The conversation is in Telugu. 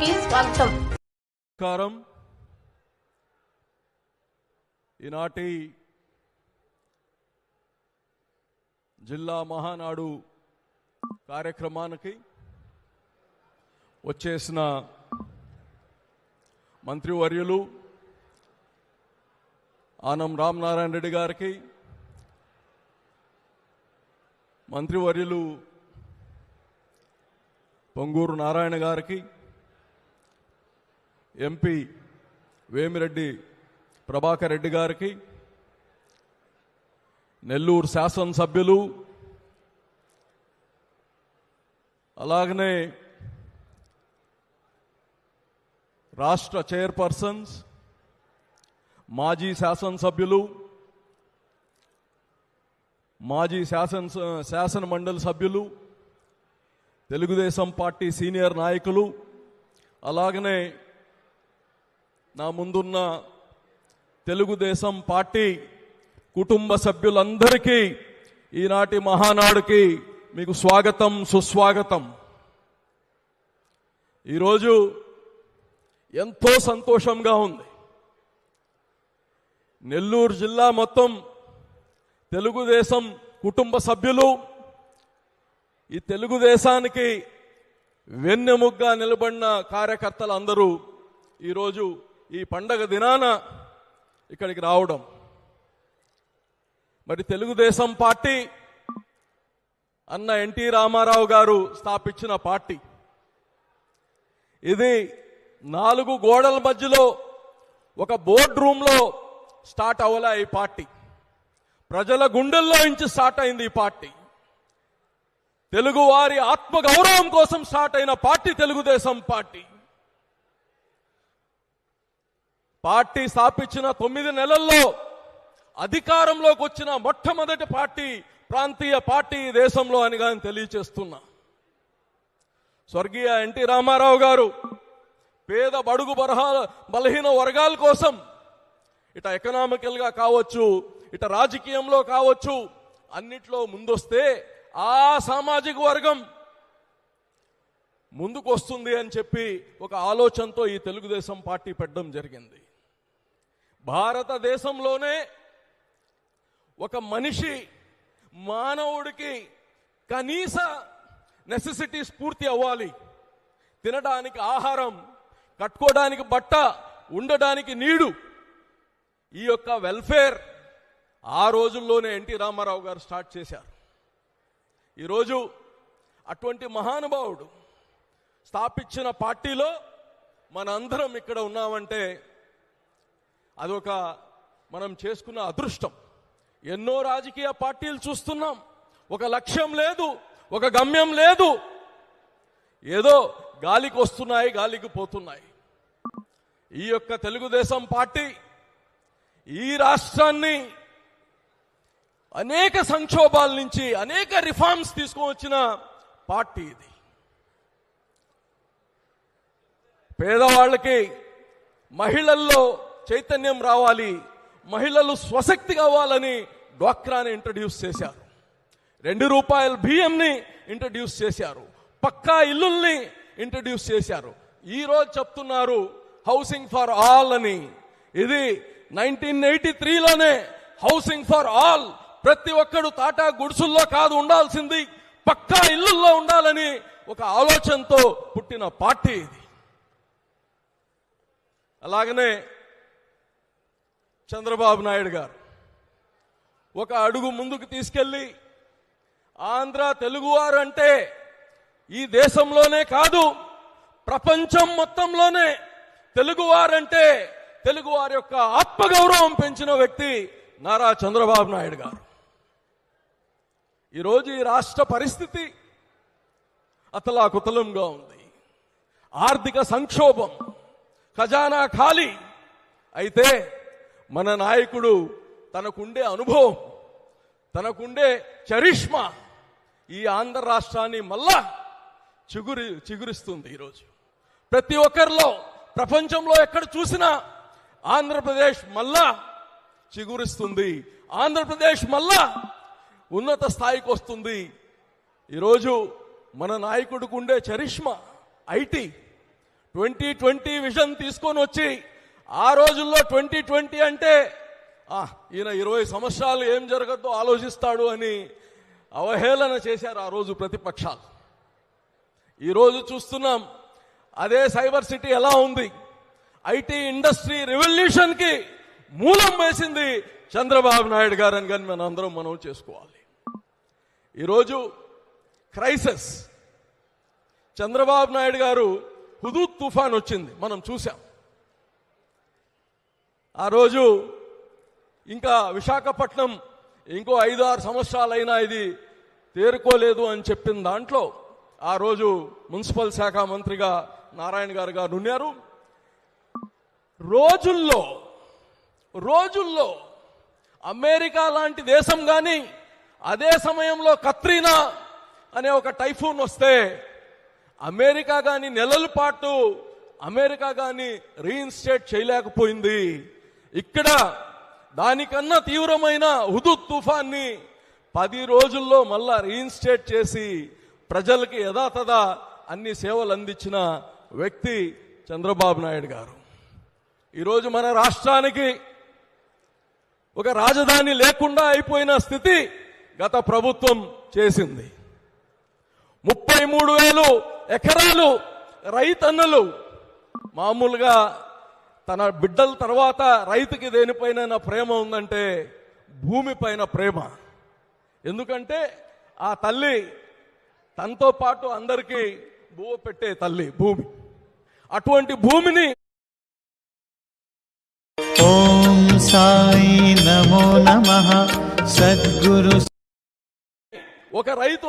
కి స్వాగతం. ఈనాటి జిల్లా మహానాడు కార్యక్రమానికి వచ్చేసిన మంత్రివర్యులు ఆనం రామనారాయణ రెడ్డి గారికి, మంత్రివర్యులు పొంగూరు నారాయణ గారికి, ఎంపీ వేమిరెడ్డి ప్రభాకర్ రెడ్డి గారికి, నెల్లూరు శాసనసభ్యులు, అలాగనే రాష్ట్ర చైర్పర్సన్స్, మాజీ శాసనసభ్యులు, మాజీ శాసన మండలి సభ్యులు, తెలుగుదేశం పార్టీ సీనియర్ నాయకులు, అలాగనే నా ముందున్న తెలుగుదేశం పార్టీ కుటుంబ సభ్యులందరికీ ఈనాటి మహానాడుకి మీకు స్వాగతం, సుస్వాగతం. ఈరోజు ఎంతో సంతోషంగా ఉంది. నెల్లూరు జిల్లా మొత్తం తెలుగుదేశం కుటుంబ సభ్యులు, ఈ తెలుగుదేశానికి వెన్నెముగ్గా నిలబడిన కార్యకర్తలు అందరూ ఈరోజు ఈ పండగ దినాన ఇక్కడికి రావడం. మరి తెలుగుదేశం పార్టీ అన్న ఎన్టీ రామారావు గారు స్థాపించిన పార్టీ. ఇది 4 గోడల మధ్యలో ఒక బోర్డ్ రూమ్లో స్టార్ట్ అవ్వలే ఈ పార్టీ. ప్రజల గుండెల్లో నుంచి స్టార్ట్ అయింది ఈ పార్టీ. తెలుగు వారి ఆత్మగౌరవం కోసం స్టార్ట్ అయిన పార్టీ తెలుగుదేశం పార్టీ. పార్టీ స్థాపించిన 9 నెలల్లో అధికారంలోకి వచ్చిన మొట్టమొదటి పార్టీ, ప్రాంతీయ పార్టీ దేశంలో అని కానీ తెలియచేస్తున్నా. స్వర్గీయ ఎన్టీ రామారావు గారు పేద బడుగు బలహీన వర్గాల కోసం ఇట ఎకనామికల్గా కావచ్చు, ఇట రాజకీయంలో కావచ్చు, అన్నిట్లో ముందొస్తే ఆ సామాజిక వర్గం ముందుకు వస్తుంది అని చెప్పి ఒక ఆలోచనతో ఈ తెలుగుదేశం పార్టీ పెట్టడం జరిగింది. భారతదేశంలోనే ఒక మనిషి, మానవుడికి కనీస నెసెసిటీస్ పూర్తి అవ్వాలి. తినడానికి ఆహారం, కట్టుకోవడానికి బట్ట, ఉండడానికి నీడు, ఈ యొక్క వెల్ఫేర్ ఆ రోజుల్లోనే ఎన్టీ రామారావు గారు స్టార్ట్ చేశారు. ఈరోజు అటువంటి మహానుభావుడు స్థాపించిన పార్టీలో మనందరం ఇక్కడ ఉన్నామంటే అదొక మనం చేసుకున్న అదృష్టం. ఎన్నో రాజకీయ పార్టీలు చూస్తున్నాం, ఒక లక్ష్యం లేదు, ఒక గమ్యం లేదు, ఏదో గాలికి వస్తున్నాయి, గాలికి పోతున్నాయి. ఈ యొక్క తెలుగుదేశం పార్టీ ఈ రాష్ట్రాన్ని అనేక సంక్షోభాల నుంచి అనేక రిఫార్మ్స్ తీసుకువచ్చిన పార్టీ ఇది. పేదవాళ్ళకి, మహిళల్లో చైతన్యం రావాలి, మహిళలు స్వశక్తి కావాలని డ్వాక్రాని ఇంట్రడ్యూస్ చేశారు. 2 రూపాయల బియ్యంని ఇంట్రడ్యూస్ చేశారు. పక్కా ఇల్లుల్ని ఇంట్రడ్యూస్ చేశారు. ఈ రోజు చెప్తున్నారు హౌసింగ్ ఫర్ ఆల్ అని. ఇది 1983లోనే హౌసింగ్ ఫర్ ఆల్, ప్రతి ఒక్కడు తాటా గుడిసుల్లో కాదు ఉండాల్సింది, పక్కా ఇల్లుల్లో ఉండాలని ఒక ఆలోచనతో పుట్టిన పార్టీ ఇది. అలాగనే చంద్రబాబు నాయుడు గారు ఒక అడుగు ముందుకు తీసుకెళ్లి ఆంధ్ర తెలుగువారు అంటే ఈ దేశంలోనే కాదు ప్రపంచం మొత్తంలోనే తెలుగువారంటే తెలుగువారి యొక్క ఆత్మగౌరవం పెంచిన వ్యక్తి నారా చంద్రబాబు నాయుడు గారు. ఈరోజు ఈ రాష్ట్ర పరిస్థితి అతలాకుతలంగా ఉంది. ఆర్థిక సంక్షోభం, ఖజానా ఖాళీ. అయితే మన నాయకుడు తనకుండే అనుభవం, తనకుండే చరిష్మా ఈ ఆంధ్ర రాష్ట్రాన్ని మళ్ళా చిగురిస్తుంది. ఈరోజు ప్రతి ఒక్కరిలో, ప్రపంచంలో ఎక్కడ చూసినా ఆంధ్రప్రదేశ్ మళ్ళా చిగురిస్తుంది. ఆంధ్రప్రదేశ్ మళ్ళా ఉన్నత స్థాయికి వస్తుంది. ఈరోజు మన నాయకుడికి ఉండే చరిష్మా, ఐటీ 2020 విజన్ తీసుకొని వచ్చి ఆ రోజుల్లో 2020 అంటే ఈయన 20 సంవత్సరాలు ఏం జరగద్దో ఆలోచిస్తాడు అని అవహేళన చేశారు ఆ రోజు ప్రతిపక్షాలు. ఈరోజు చూస్తున్నాం అదే సైబర్ సిటీ ఎలా ఉంది. ఐటీ ఇండస్ట్రీ రెవల్యూషన్ కి మూలం వేసింది చంద్రబాబు నాయుడు గారని కానీ మనం చేసుకోవాలి. ఈరోజు క్రైసిస్, చంద్రబాబు నాయుడు గారు హుదూద్ తుఫాన్ వచ్చింది, మనం చూసాం. ఆ రోజు ఇంకా విశాఖపట్నం ఇంకో 5-6 సంవత్సరాలైనా ఇది తేరుకోలేదు అని చెప్పిన దాంట్లో ఆ రోజు మున్సిపల్ శాఖ మంత్రిగా నారాయణ గారు ఉన్నారు. రోజుల్లో అమెరికా లాంటి దేశం కానీ అదే సమయంలో కత్రీనా అనే ఒక టైఫూన్ వస్తే అమెరికా కానీ నెలల పాటు అమెరికా కానీ రీఇన్స్టేట్ చేయలేకపోయింది. ఇక్కడ దానికన్నా తీవ్రమైన హుదూద్ తుఫాన్ని 10 రోజుల్లో మళ్ళా రీఇన్స్టేట్ చేసి ప్రజలకి యథాతథా అన్ని సేవలు అందించిన వ్యక్తి చంద్రబాబు నాయుడు గారు. ఈరోజు మన రాష్ట్రానికి ఒక రాజధాని లేకుండా అయిపోయిన స్థితి గత ప్రభుత్వం చేసింది. 33,000 ఎకరాలు రైతన్నలు మామూలుగా తన బిడ్డల తర్వాత రైతుకి దేనిపైన ప్రేమ ఉందంటే భూమిపైన ప్రేమ. ఎందుకంటే ఆ తల్లి తనతో పాటు అందరికీ బువ్వ పెట్టే తల్లి భూమి. అటువంటి భూమిని ఓం సాయి నమో నమః సద్గురు. ఒక రైతు